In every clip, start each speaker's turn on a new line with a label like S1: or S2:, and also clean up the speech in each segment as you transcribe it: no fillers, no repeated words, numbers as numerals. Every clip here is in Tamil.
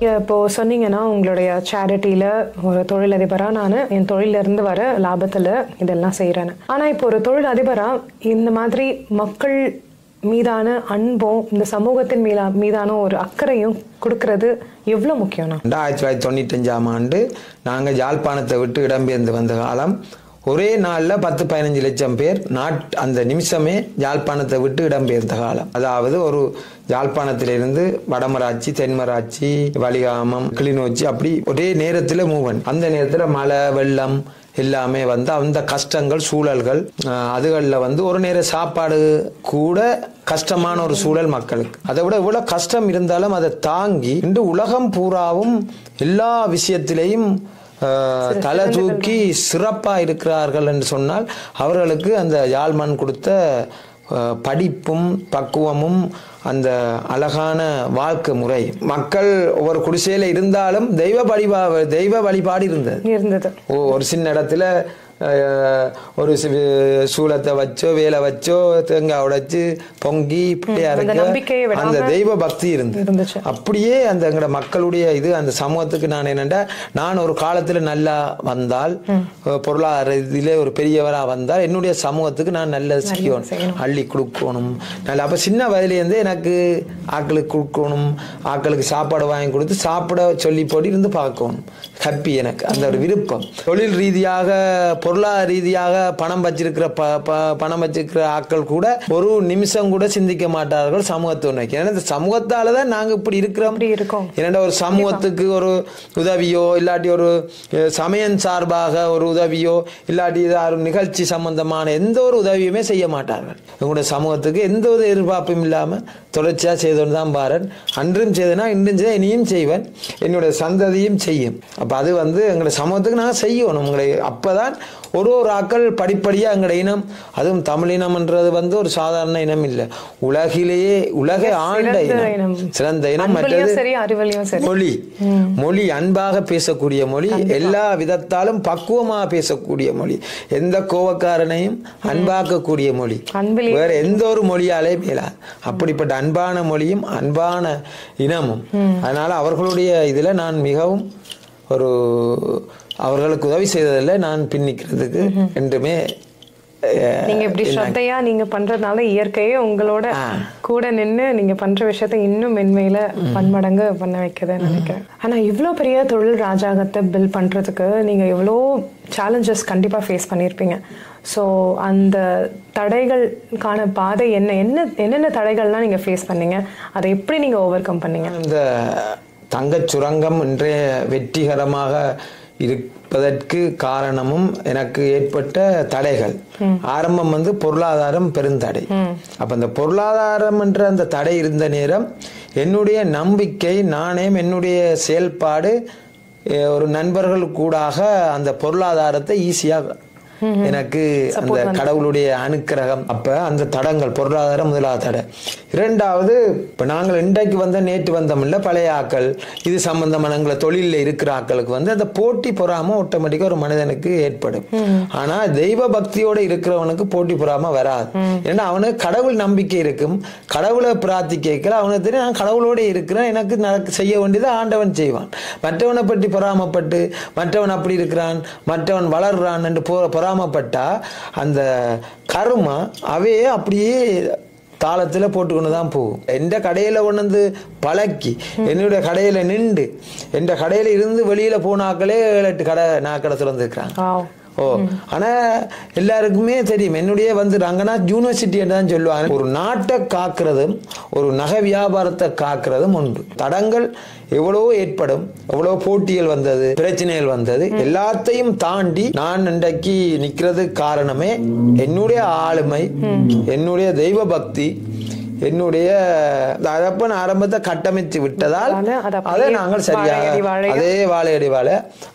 S1: இப்போ சொன்னீங்கன்னா உங்களுடைய சேரிட்டியில் ஒரு தொழிலதிபராக நான் என் தொழிலிருந்து வர லாபத்தில் இதெல்லாம் செய்கிறேன்னு. ஆனால் இப்போ ஒரு தொழிலதிபராக இந்த மாதிரி மக்கள் மீதான அன்பும் இந்த சமூகத்தின் மீதான ஒரு அக்கறையும் கொடுக்கறது எவ்வளோ முக்கியம்னா?
S2: 1995ஆம் ஆண்டு நாங்கள் யாழ்ப்பாணத்தை விட்டு இடம்பெயர்ந்து வந்த காலம். ஒரே நாளில் 10-15 லட்சம் பேர் அந்த நிமிஷமே யாழ்ப்பாணத்தை விட்டு இடம்பெயர்ந்த காலம். அதாவது ஒரு யாழ்ப்பாணத்திலிருந்து வடமராட்சி, தென்மராட்சி, வலிகாமம், கிளிநொச்சி அப்படி ஒரே நேரத்தில் மூவன். அந்த நேரத்தில் மழை, வெள்ளம் எல்லாமே வந்து அந்த கஷ்டங்கள், சூழல்கள், அதுகளில் ஒரு நேர சாப்பாடு கூட கஷ்டமான ஒரு சூழல் மக்களுக்கு. அதை விட இவ்வளவு கஷ்டம் இருந்தாலும் அதை தாங்கி இன்று உலகம் பூராவும் எல்லா விஷயத்திலையும் தலை தூக்கி சிறப்பா இருக்கிறார்கள் என்று சொன்னால் அவர்களுக்கு அந்த யாழ்மண் கொடுத்த படிப்பும் பக்குவமும் அந்த அழகான வாழ்க்கை முறை. மக்கள் ஒவ்வொரு குடிசையில இருந்தாலும் தெய்வ வழிபாடு இருந்தது. ஒரு சின்ன இடத்துல ஒரு சூளத்தை வச்சோ வேலை வச்சோ தேங்காய் உடைச்சு பொங்கி பிள்ளையாருக்கு அந்த தெய்வ பக்தி இருந்துச்சு. அப்படியே அந்த எங்கட மக்களுடைய இது அந்த சமூகத்துக்கு நான் என்னண்டா, நான் ஒரு காலத்துல நல்லா வந்தால், பொருளாதார இதிலே ஒரு பெரியவரா வந்தால் என்னுடைய சமூகத்துக்கு நான் நல்லது செய்யணும், அள்ளி கொடுக்கணும். நல்ல அப்ப சின்ன வயதிலேருந்தே எனக்கு ஆக்களுக்கு கொடுக்கணும், ஆக்களுக்கு சாப்பாடு வாங்கி கொடுத்து சாப்பிட சொல்லி போட்டு இருந்து பார்க்கணும். ஹாப்பி எனக்கு அந்த ஒரு விருப்பம். தொழில் ரீதியாக பொருளாதார ரீதியாக பணம் வச்சிருக்கிற ஆட்கள் கூட ஒரு நிமிஷம் கூட சிந்திக்க மாட்டார்கள் சமூகத்தை நோக்கி. ஏன்னா இந்த சமூகத்தாலதான் நாங்க இப்படி இருக்கிறோம். ஏன்னா ஒரு சமூகத்துக்கு ஒரு உதவியோ இல்லாட்டி ஒரு சமயம் சார்பாக ஒரு உதவியோ இல்லாட்டி ஒரு நிகழ்ச்சி சம்பந்தமான எந்த ஒரு உதவியுமே செய்ய மாட்டார்கள். உங்களுடைய சமூகத்துக்கு எந்த ஒரு எதிர்பார்ப்பும் இல்லாம தொடர்ச்சியா செய்தோன்னு தான் பாரன். அன்றும் செய்தனா இன்றும் செய்த இனியும் செய்வேன், என்னுடைய சந்ததியும் செய்யும். அப்ப அது எங்களுடைய சமூகத்துக்கு நாங்கள் செய்யணும். உங்களை அப்பதான் ஒரு ஆக்கள் படிப்படியா எங்களுடைய இனம், அதுவும் தமிழினம் என்றது ஒரு சாதாரண இனம் இல்லை, உலகை ஆண்ட இனம், சிறந்த இனம். மற்றது மொழி அன்பாக பேசக்கூடிய மொழி, எல்லா விதத்தாலும் பக்குவமாக பேசக்கூடிய மொழி, எந்த கோவக்காரனையும் அன்பாக்கக்கூடிய மொழி வேற எந்த ஒரு மொழியாலே மேலா. அப்படிப்பட்ட அன்பான மொழியும் அன்பான இனமும். அதனால அவர்களுடைய இதுல நான் மிகவும் அவர்களுக்கு உதவி செய்ததில்லை, நான் பின்னிக்கிறதுக்கு என்றுமே.
S1: நீங்க இப்படி ஸ்ரத்தையா நீங்க பண்றதுனால இயற்கையே உங்களோட கூட நின்று நீங்க பண்ற விஷயத்த இன்னும் மென்மையில பன்மடங்கு பண்ண வைக்கதான் நினைக்கிறேன். ஆனா இவ்வளோ பெரிய தொழில் ராஜாங்கத்தை பில் பண்றதுக்கு நீங்க எவ்வளோ சேலஞ்சஸ் கண்டிப்பா ஃபேஸ் பண்ணியிருப்பீங்க. ஸோ அந்த தடைகளுக்கான பாதை என்னென்ன தடைகள்லாம் நீங்க ஃபேஸ் பண்ணீங்க, அதை எப்படி நீங்க ஓவர் கம் பண்ணீங்க?
S2: இந்த தங்கச் சுரங்கம் இன்றைய வெற்றிகரமாக இருப்பதற்கு காரணமும் எனக்கு ஏற்பட்ட தடைகள். ஆரம்பம் பொருளாதாரம் பெருந்தடை. அப்ப அந்த பொருளாதாரம் என்ற அந்த தடை இருந்த நேரம் என்னுடைய நம்பிக்கை, நாணயம், என்னுடைய செயல்பாடு ஒரு நண்பர்கள் கூடாக அந்த பொருளாதாரத்தை ஈஸியாக எனக்கு அந்த கடவுளுடைய அனுக்கிரகம். அப்ப அந்த தடங்கள் பொருளாதாரம் முதலாவது தடை. இரண்டாவது, இப்ப நாங்கள் இன்றைக்கு நேற்று வந்தோம்ல பழைய ஆக்கள், இது சம்பந்தமான எங்களை தொழிலில் இருக்கிற ஆக்களுக்கு அந்த போட்டி பொறாம ஆட்டோமேட்டிக்கா ஒரு மனிதனுக்கு ஏற்படும். ஆனா தெய்வ பக்தியோட இருக்கிறவனுக்கு போட்டி பொறாம வராது. ஏன்னா அவனுக்கு கடவுள் நம்பிக்கை இருக்கும், கடவுளை பிரார்த்திக்க அவனுக்கு தெரியும் நான் கடவுளோட இருக்கிறேன், எனக்கு செய்ய வேண்டியதை ஆண்டவன் செய்வான். மற்றவனை பற்றி பொறாமப்பட்டு மற்றவன் அப்படி இருக்கிறான், மற்றவன் வளர்றான் என்று பொறாமப்பட்டா அந்த கர்மா அவையே அப்படியே தாளத்துல போட்டுக்கொண்டு தான் போகும். எந்த கடையில கொண்டு பழக்கி என்னுடைய கடையில நின்று எந்த கடையில இருந்து வெளியில போனாக்களே 7-8 கடை நான் கடை திறந்துருக்கிறாங்க. ஆனா எல்லாருக்குமே தெரியும் என்னுடைய ரங்கநாத் யூனிவர்சிட்டி தான் சொல்லுவாங்க. ஒரு நாட்டை காக்கிறதும் ஒரு நகை வியாபாரத்தை காக்கிறதும் உண்டு. தடங்கள் எவ்வளவோ ஏற்படும், எவ்வளவு போட்டிகள் வந்தது, பிரச்சனைகள் வந்தது, எல்லாத்தையும் தாண்டி நான் இன்றைக்கு நிக்கிறது காரணமே என்னுடைய ஆளுமை, என்னுடைய தெய்வ பக்தி, என்னுடைய தகப்பன் ஆரம்பத்தை கட்டமைத்து விட்டதால் அதை நாங்கள் சரியாக அதே வாழையடி வாழ.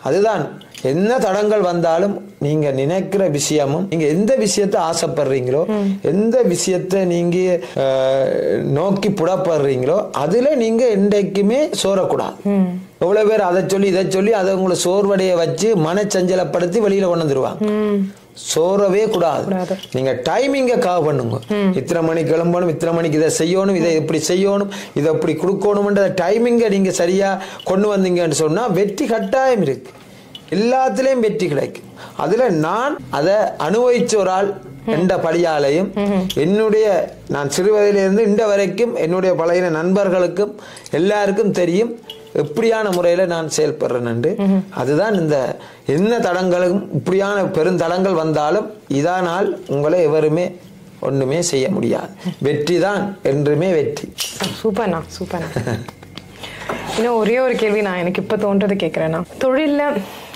S2: அதுதான் என்ன தடங்கள் வந்தாலும் நீங்க நினைக்கிற விஷயமும், நீங்க எந்த விஷயத்தை ஆசைப்படுறீங்களோ, எந்த விஷயத்தை நீங்க நோக்கி புடப்படுறீங்களோ அதுல நீங்க என்றைக்குமே சோரக்கூடாது. எவ்வளவு பேர் அதை சொல்லி இதை சொல்லி அதை உங்களை சோர்வடைய வச்சு மனச்சஞ்சலப்படுத்தி வெளியில கொண்டு வந்துருவாங்க. சோறவே கூடாது. நீங்க டைமிங்க காவ் பண்ணுங்க. இத்தனை மணிக்கு கிளம்பணும், இத்தனை மணிக்கு இதை செய்யணும், இதை எப்படி செய்யணும், இதை எப்படி கொடுக்கணும்ன்ற டைமிங்க நீங்க சரியா கொண்டு வந்தீங்கன்னு சொன்னா வெற்றி கட்டாயம் இருக்கு. எல்லாத்திலையும் வெற்றி கிடைக்கும். அதுல நான் அதை அனுபவிச்ச ஒரு ஆள் என்ற படியாலையும் என்னுடைய நான் சிறுவயதிலிருந்து இந்த வரைக்கும் என்னுடைய பழைய நண்பர்களுக்கும் எல்லாருக்கும் தெரியும் எப்படியான முறையில நான் செயல்படுறேன். அதுதான் இந்த என்ன தடங்களும் இப்படியான பெருந்தடங்கள் வந்தாலும் இதனால் உங்களை எவருமே ஒண்ணுமே செய்ய முடியாது. வெற்றி தான் என்றுமே வெற்றி.
S1: சூப்பர்ண்ணா, சூப்பர்ண்ணா. இன்னும் ஒரே ஒரு கேள்வி நான் எனக்கு இப்ப தோன்றது கேட்கிறேன்னா, தொழில்ல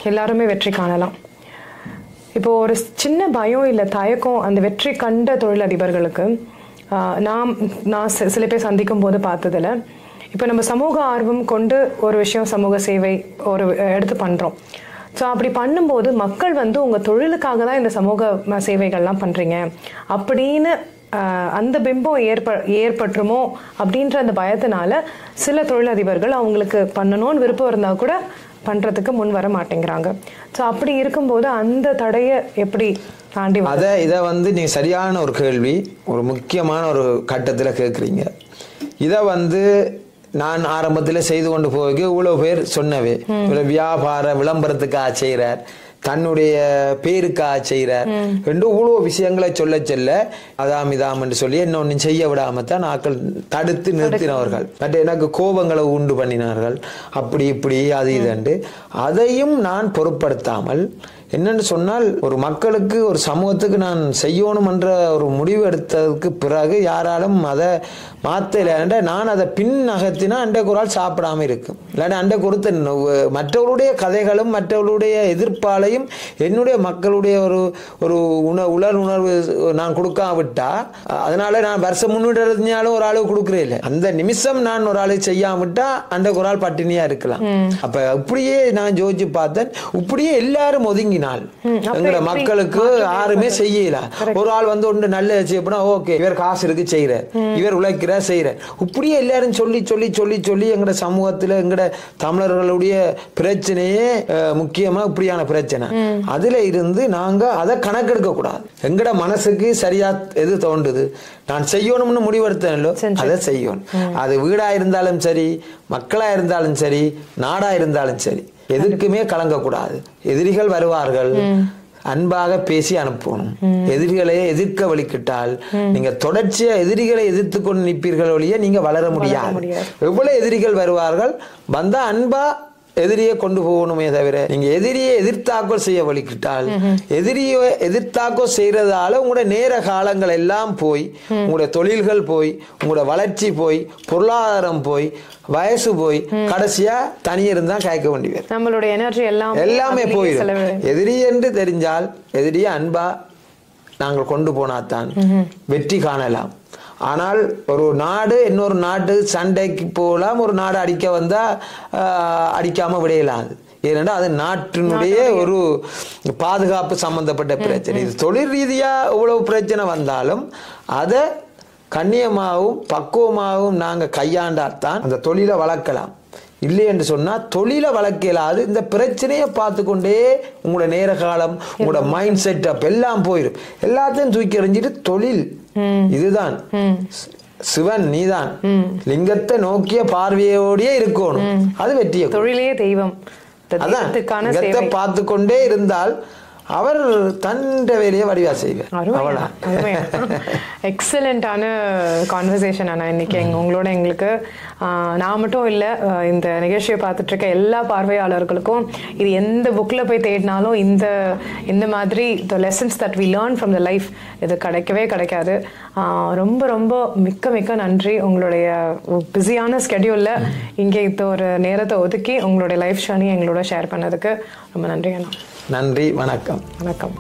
S1: எல்லாருமே வெற்றி காணலாம். இப்போ ஒரு சின்ன பயம் இல்லை தயக்கம் அந்த வெற்றி கண்ட தொழிலதிபர்களுக்கு நான் சில பேர் சந்திக்கும் போது பார்த்ததில்ல. இப்போ நம்ம சமூக ஆர்வம் கொண்டு ஒரு விஷயம் சமூக சேவை ஒரு எடுத்து பண்ணுறோம். ஸோ அப்படி பண்ணும்போது மக்கள் உங்கள் தொழிலுக்காக தான் இந்த சமூக சேவைகள்லாம் பண்ணுறீங்க அப்படின்னு அந்த பிம்பம் ஏற்பட்டுருமோ அப்படின்ற அந்த பயத்தினால சில தொழிலதிபர்கள் அவங்களுக்கு பண்ணணும்னு விருப்பம் இருந்தால் கூட பண்றதுக்கு முன் வர மாட்டேங்கிறாங்க. ஸோ அப்படி இருக்கும்போது அந்த தடையை எப்படி தாண்டி
S2: இதை நீங்க சரியான ஒரு கேள்வி, ஒரு முக்கியமான ஒரு கட்டத்தில் கேட்குறீங்க. இதை நான் ஆரம்பத்தில் செய்து கொண்டு போக இவ்வளவு பேர் சொன்னவே வியாபார விளம்பரத்துக்காக செய்கிறார், தன்னுடைய பேருக்காக செய்கிறார் என்று இவ்வளவு விஷயங்களை சொல்ல அதாம் இதாம் என்று சொல்லி என்ன ஒன்றும் செய்ய விடாமத்தான் ஆக்கள் தடுத்து நிறுத்தினவர்கள். மற்ற எனக்கு கோபங்களை உண்டு பண்ணினார்கள், அப்படி இப்படி அது இதுண்டு. அதையும் நான் பொருட்படுத்தாமல் என்னன்னு சொன்னால் ஒரு மக்களுக்கு ஒரு சமூகத்துக்கு நான் செய்யணும் என்ற ஒரு முடிவு எடுத்ததுக்கு பிறகு யாராலும் அதை மாத்தல நான் அதை பின் நகர்த்தினா அண்டைக்கு ஒரு ஆள் சாப்பிடாம இருக்கும். இல்லாட்டி அண்டைக்கு ஒருத்த மற்றவருடைய கதைகளும் மற்றவருடைய எதிர்ப்பாலையும் என்னுடைய மக்களுடைய ஒரு உலர் உணர்வு நான் கொடுக்காவிட்டா அதனால நான் வருஷம் முன்னிட்டாலும் ஒரு ஆளுக்கு கொடுக்குறே இல்லை. அந்த நிமிஷம் நான் ஒரு ஆளுக்கு செய்யாமட்டா அண்டைக்கு ஒரு ஆள் பட்டினியா இருக்கலாம். அப்ப இப்படியே நான் யோசிச்சு பார்த்தேன். இப்படியே எல்லாரும் ஒதுங்கி எங்கட மக்களுக்கு யாருமே செய்யல. ஒரு ஆள் ஒன்று நல்ல செய்யப்படா ஓகே இவர் காசு இருக்கு செய்யறார், இவர் உழைக்கிறார் செய்யறார். இப்படியே எல்லாரும் சொல்லி சொல்லி சொல்லி சொல்லி எங்கட சமூகத்துல எங்கட தமிழர்களுடைய பிரச்சனையே முக்கியமா இப்படியான பிரச்சனை. அதுல இருந்து நாங்க அதை கணக்கெடுக்க கூடாது. எங்கட மனசுக்கு சரியா எது தோன்றுது நான் செய்யணும்னு முடிவெடுத்தேன்லோ அதை செய்யணும். அது வீடா இருந்தாலும் சரி, மக்களா இருந்தாலும் சரி, நாடா இருந்தாலும் சரி, எதற்குமே கலங்கக்கூடாது. எதிரிகள் வருவார்கள், அன்பாக பேசி அனுப்பணும். எதிரிகளை எதிர்க்க வலிக்கிட்டால் நீங்க தொடர்ச்சியா எதிரிகளை எதிர்த்து கொண்டு நிற்பீர்கள் ஒழிய நீங்க வளர முடியாது. எவ்வளவு எதிரிகள் வருவார்கள், வந்தா அன்பா எதிரியை கொண்டு போகணுமே தவிர நீங்க எதிரியை எதிர்த்தாக்கல் செய்ய வலிக்கிட்டால் எதிரியை எதிர்த்தாக்கல் செய்யறதால உங்களோட நேர காலங்கள் எல்லாம் போய், உங்களோட தொழில்கள் போய், உங்களோட வளர்ச்சி போய், பொருளாதாரம் போய், வயசு போய், கடைசியா தனியே இருந்தா காய்க்க வேண்டியது.
S1: நம்மளுடைய எனர்ஜி
S2: எல்லாமே போயிடும். எதிரி என்று தெரிஞ்சால் எதிரியை அன்பா நாங்கள் கொண்டு போனாதான் வெற்றி காணலாம். ஆனால் ஒரு நாடு இன்னொரு நாட்டு சண்டைக்கு போகலாம், ஒரு நாடு அடிக்க வந்தா அடிக்காம விடையலாது. ஏனென்றா அது நாட்டினுடைய ஒரு பாதுகாப்பு சம்பந்தப்பட்ட பிரச்சனை. இது தொழில் ரீதியா இவ்வளவு பிரச்சனை வந்தாலும் அதை கண்ணியமாகவும் பக்குவமாகவும் நாங்க கையாண்டால்தான் அந்த தொழிலை வளர்க்கலாம். இல்லை என்று சொன்னா தொழிலை வளர்க்கலாது. இந்த பிரச்சனையை பார்த்து கொண்டே உங்களோட நேர காலம், உங்களோட மைண்ட் செட்டப் எல்லாம் போயிடும். எல்லாத்தையும் தூக்கி எறிஞ்சிட்டு தொழில் இதுதான் சிவன் நீதான் லிங்கத்தை நோக்கிய பார்வையோடயே இருக்கணும். அது வெற்றிய தொழிலே தெய்வம். அதான் பார்த்து கொண்டே இருந்தால் அவர் தன்னுடைய வேலையை வடிவா செய்வார்.
S1: எக்ஸலண்டான கான்வர்சேஷன் ஆனா இன்னைக்கு உங்களோட எங்களுக்கு நான் மட்டும் இல்லை, இந்த நிகழ்ச்சியை பார்த்துட்டு இருக்க எல்லா பார்வையாளர்களுக்கும் இது எந்த புக்கில் போய் தேடினாலும் இந்த மாதிரி the lessons that we learn from the life இது கிடைக்கவே கிடைக்காது. ரொம்ப ரொம்ப மிக்க மிக்க நன்றி. உங்களுடைய பிஸியான ஸ்கெடியூலில் இங்கே இந்த ஒரு நேரத்தை ஒதுக்கி உங்களுடைய லைஃப் ஜர்னி எங்களோட ஷேர் பண்ணதுக்கு ரொம்ப நன்றி அண்ணா.
S2: நன்றி, வணக்கம்.
S1: வணக்கம்.